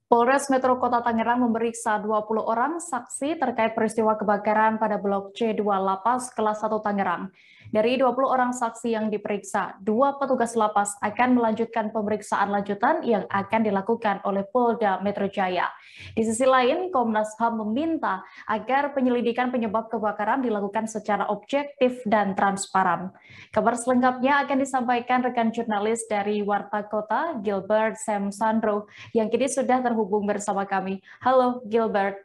Polres Metro Kota Tangerang memeriksa 20 orang saksi terkait peristiwa kebakaran pada Blok C2 Lapas Kelas 1 Tangerang. Dari 20 orang saksi yang diperiksa, 2 petugas lapas akan melanjutkan pemeriksaan lanjutan yang akan dilakukan oleh Polda Metro Jaya. Di sisi lain, Komnas HAM meminta agar penyelidikan penyebab kebakaran dilakukan secara objektif dan transparan. Kabar selengkapnya akan disampaikan rekan jurnalis dari Warta Kota, Gilbert Sam Sandro, yang kini sudah terhubung bersama kami. Halo, Gilbert.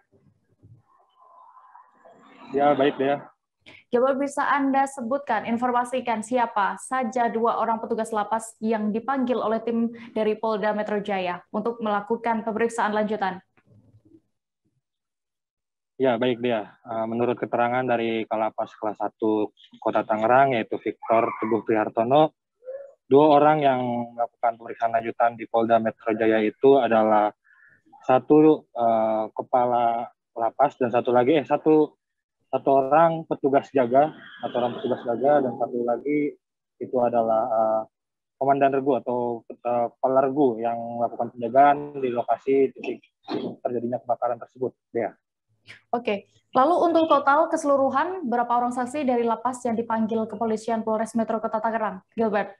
Ya, baik ya. Gilbert, bisa Anda sebutkan, informasikan siapa saja 2 orang petugas lapas yang dipanggil oleh tim dari Polda Metro Jaya untuk melakukan pemeriksaan lanjutan? Ya, baik dia. Menurut keterangan dari Kalapas Kelas 1 Kota Tangerang, yaitu Victor Teguh Prihartono, 2 orang yang melakukan pemeriksaan lanjutan di Polda Metro Jaya itu adalah satu kepala lapas dan satu orang petugas jaga, dan satu lagi itu adalah komandan regu atau kepala regu yang melakukan penjagaan di lokasi titik terjadinya kebakaran tersebut. Ya. Oke, lalu untuk total keseluruhan berapa orang saksi dari lapas yang dipanggil kepolisian Polres Metro Kota Tangerang, Gilbert?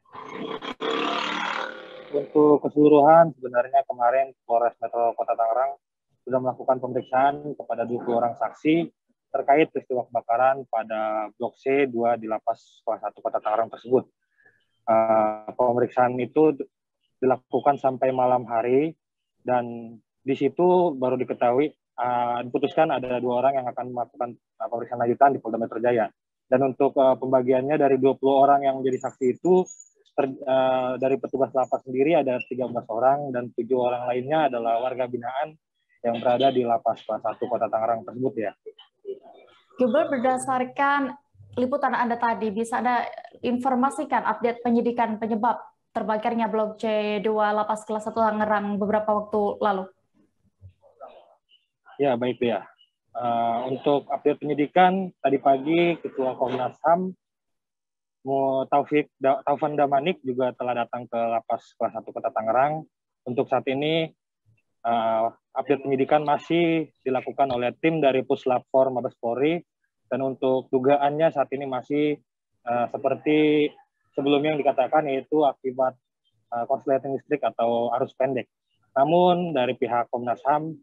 Untuk keseluruhan sebenarnya kemarin Polres Metro Kota Tangerang sudah melakukan pemeriksaan kepada 20 orang saksi terkait peristiwa kebakaran pada Blok C2 di Lapas Kelas 1 Kota Tangerang tersebut. Pemeriksaan itu dilakukan sampai malam hari dan di situ baru diketahui diputuskan ada 2 orang yang akan melakukan pemeriksaan lanjutan di Polda Metro Jaya. Dan untuk pembagiannya dari 20 orang yang menjadi saksi itu dari petugas lapas sendiri ada 13 orang dan 7 orang lainnya adalah warga binaan yang berada di Lapas Kelas 1 Kota Tangerang tersebut ya. Gilbert, berdasarkan liputan Anda tadi, bisa Anda informasikan update penyidikan penyebab terbakarnya Blok C2 Lapas Kelas 1 Tangerang beberapa waktu lalu? Ya, baik ya. Untuk update penyidikan, tadi pagi Ketua Komnas HAM Taufan Damanik juga telah datang ke Lapas Kelas 1 Kota Tangerang. Untuk saat ini update penyidikan masih dilakukan oleh tim dari Puslap 4 Mabes Polri, dan untuk dugaannya saat ini masih seperti sebelumnya yang dikatakan, yaitu akibat korsleting listrik atau arus pendek. Namun dari pihak Komnas HAM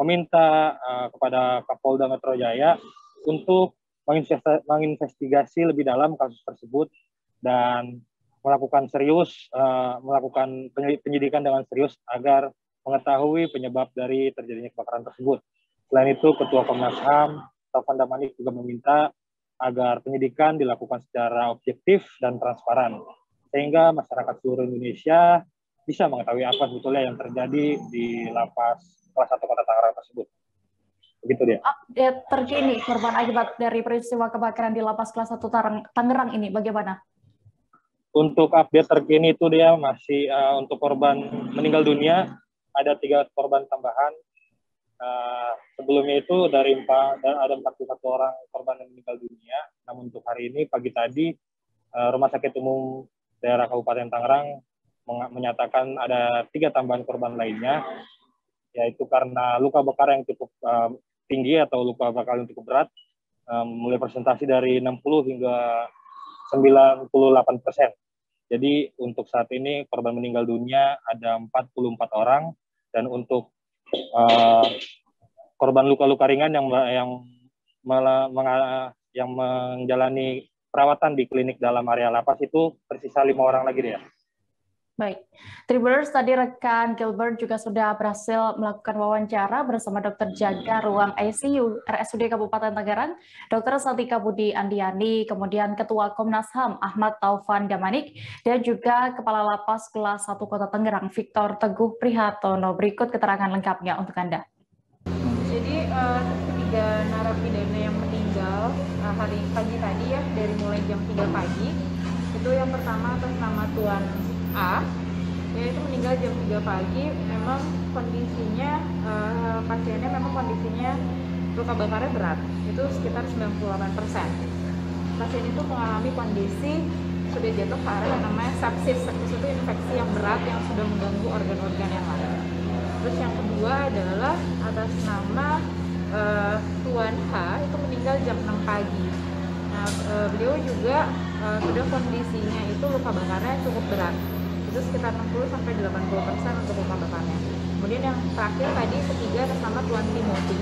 meminta kepada Kapolda Metro Jaya untuk menginvestigasi lebih dalam kasus tersebut dan melakukan penyidikan dengan serius agar mengetahui penyebab dari terjadinya kebakaran tersebut. Selain itu, Ketua Komnas HAM Taufan Damanik juga meminta agar penyidikan dilakukan secara objektif dan transparan, sehingga masyarakat seluruh Indonesia bisa mengetahui apa sebetulnya yang terjadi di Lapas Kelas 1 Kota Tangerang tersebut. Begitu dia. Update terkini korban akibat dari peristiwa kebakaran di Lapas Kelas 1 Tangerang ini bagaimana? Untuk update terkini itu dia masih untuk korban meninggal dunia ada 3 korban tambahan. Sebelumnya itu ada 41 orang korban yang meninggal dunia. Namun untuk hari ini pagi tadi Rumah Sakit Umum Daerah Kabupaten Tangerang menyatakan ada 3 tambahan korban lainnya, yaitu karena luka bakar yang cukup tinggi atau luka bakar yang cukup berat, mulai presentasi dari 60 hingga 98%. Jadi untuk saat ini korban meninggal dunia ada 44 orang, dan untuk korban luka-luka ringan yang menjalani perawatan di klinik dalam area lapas itu tersisa 5 orang lagi ya. Baik, Tribuners, tadi rekan Gilbert juga sudah berhasil melakukan wawancara bersama dokter jaga ruang ICU RSUD Kabupaten Tangerang, Dr. Satika Budi Andiani, kemudian Ketua Komnas HAM Ahmad Taufan Damanik, dan juga Kepala Lapas Kelas 1 Kota Tangerang Victor Teguh Prihartono. Berikut keterangan lengkapnya untuk Anda. Jadi 3 narapidana yang meninggal hari pagi tadi ya, dari mulai jam 3 pagi, itu yang pertama atas nama Tuan A, yaitu meninggal jam 3 pagi. Memang kondisinya pasiennya memang kondisinya luka bakarnya berat, itu sekitar 98%. Pasien itu mengalami kondisi sudah jatuh ke area yang namanya sepsis. Sepsis itu infeksi yang berat yang sudah mengganggu organ-organ yang lain. Terus yang kedua kedua adalah atas nama Tuan H, itu meninggal jam 6 pagi. Nah, beliau juga sudah kondisinya itu luka bakarnya cukup berat, itu sekitar 60-80% untuk luka bakarnya. Kemudian yang terakhir tadi ketiga atas nama Tuan Timothy,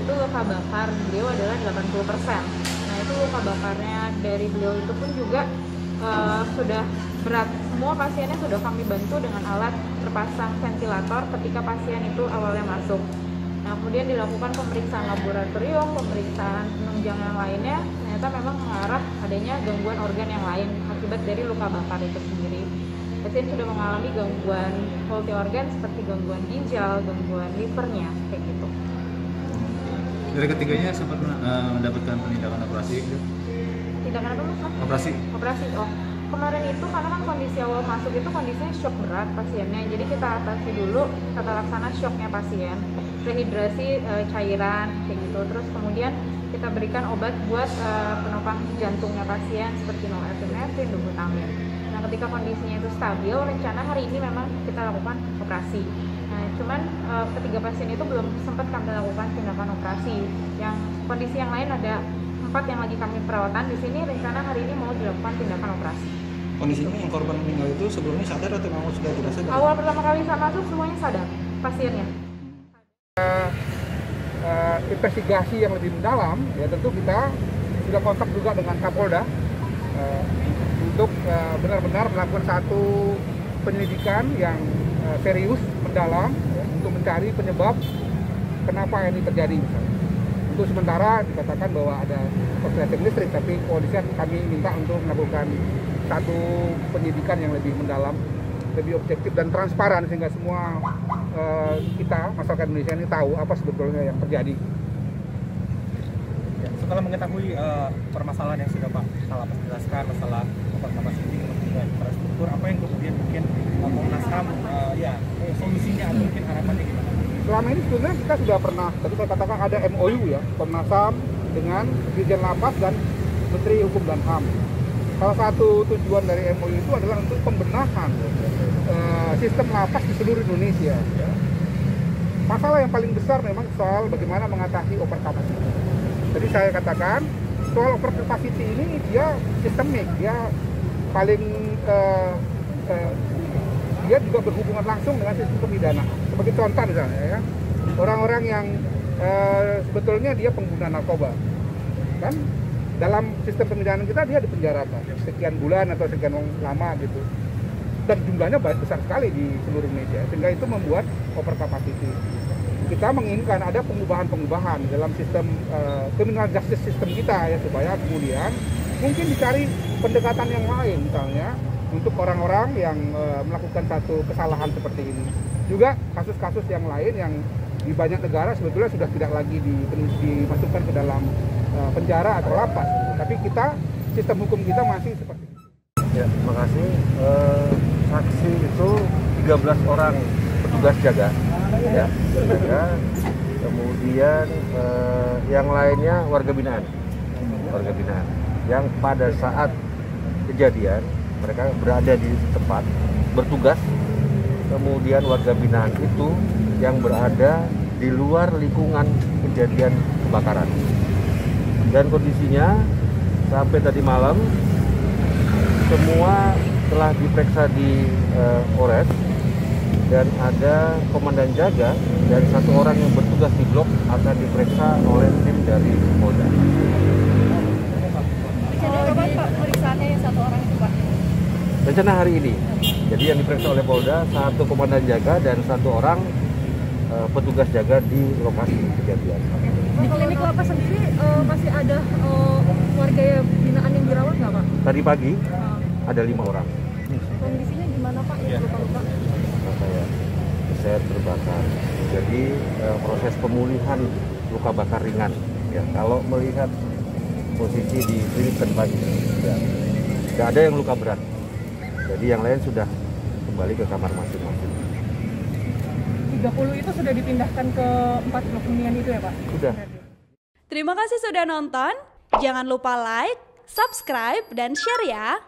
itu luka bakar beliau adalah 80%. Nah, itu luka bakarnya dari beliau itu pun juga sudah berat. Semua pasiennya sudah kami bantu dengan alat terpasang ventilator ketika pasien itu awalnya masuk. Nah, kemudian dilakukan pemeriksaan laboratorium, pemeriksaan penunjang yang lainnya, ternyata memang mengarah adanya gangguan organ yang lain akibat dari luka bakar itu sendiri. Pasien sudah mengalami gangguan multi organ seperti gangguan ginjal, gangguan livernya, kayak gitu. Dari ketiganya sempat mendapatkan tindakan operasi? Tindakan apa mas? Operasi. Oh, kemarin itu karena kan kondisi awal masuk itu kondisinya shock berat pasiennya, jadi kita atasi dulu tata laksana shocknya pasien, rehidrasi cairan kayak gitu, terus kemudian kita berikan obat buat penopang jantungnya pasien seperti norepinefrin, dubutamin. Nah, ketika kondisinya itu stabil, rencana hari ini memang kita lakukan operasi. Nah, cuman ketiga pasien itu belum sempat kami lakukan tindakan operasi. Yang kondisi yang lain ada 4 yang lagi kami perawatan. Di sini rencana hari ini mau dilakukan tindakan operasi. Kondisinya yang korban meninggal itu sebelumnya sadar atau memang sudah tidak sadar? Awal pertama kali saya masuk semuanya sadar pasiennya. Investigasi yang lebih mendalam, ya tentu kita sudah kontak juga dengan Kapolda untuk benar-benar melakukan satu penyelidikan yang serius, mendalam, ya, untuk mencari penyebab kenapa ini terjadi. Misalnya. Untuk sementara dikatakan bahwa ada korsleting listrik, tapi kepolisian kami minta untuk melakukan satu penyidikan yang lebih mendalam, lebih objektif dan transparan sehingga semua kita masyarakat Indonesia ini tahu apa sebetulnya yang terjadi. Ya, setelah mengetahui permasalahan yang sudah Pak Kalapas jelaskan, masalah overcapacity, kemudian infrastruktur, apa yang kemudian mungkin Komnas HAM solusinya atau mungkin harapannya gimana? Selama ini sebenarnya kita sudah pernah, tadi saya katakan ada MOU ya, Komnas HAM dengan Dirjen Lapas dan Menteri Hukum dan HAM. Salah satu tujuan dari MOU itu adalah untuk pembenahan sistem lapas di seluruh Indonesia. Ya. Masalah yang paling besar memang soal bagaimana mengatasi overcapacity. Jadi saya katakan soal overcapacity ini dia sistemik, dia paling dia juga berhubungan langsung dengan sistem pemidana. Sebagai contoh misalnya ya, orang-orang yang sebetulnya dia pengguna narkoba, kan dalam sistem pemidanaan kita dia dipenjarakan sekian bulan atau sekian lama gitu, dan jumlahnya besar sekali di seluruh Indonesia, sehingga itu membuat overcapacity. Kita menginginkan ada pengubahan dalam sistem criminal justice system kita ya, supaya kemudian mungkin dicari pendekatan yang lain misalnya untuk orang-orang yang melakukan satu kesalahan seperti ini. Juga kasus-kasus yang lain yang di banyak negara sebetulnya sudah tidak lagi dimasukkan ke dalam penjara atau lapas, tapi kita sistem hukum kita masih seperti itu. Ya, terima kasih. Saksi itu 13 orang petugas jaga, ya, kemudian yang lainnya warga binaan, yang pada saat kejadian mereka berada di tempat bertugas, kemudian warga binaan itu yang berada di luar lingkungan kejadian kebakaran. Dan kondisinya sampai tadi malam semua telah diperiksa di Polres, dan ada komandan jaga dan satu orang yang bertugas di blok akan diperiksa oleh tim dari Polda. Rencana kapan Pak pemeriksaannya yang satu orang itu Pak? Rencana hari ini. Jadi yang diperiksa oleh Polda satu komandan jaga dan satu orang petugas jaga di lokasi kejadian. Di klinik lapas sendiri masih ada warga binaan yang dirawat nggak Pak? Tadi pagi ada 5 orang. Kondisinya gimana Pak? Yang luka-luka? Saya terbakar. Jadi proses pemulihan luka bakar ringan. Ya, kalau melihat posisi di klinik tadi pagi, ya, tidak ada yang luka berat. Jadi yang lain sudah kembali ke kamar masing-masing. 30 itu sudah dipindahkan ke 4 blok hunian itu ya Pak? Sudah. Terima kasih sudah nonton. Jangan lupa like, subscribe, dan share ya.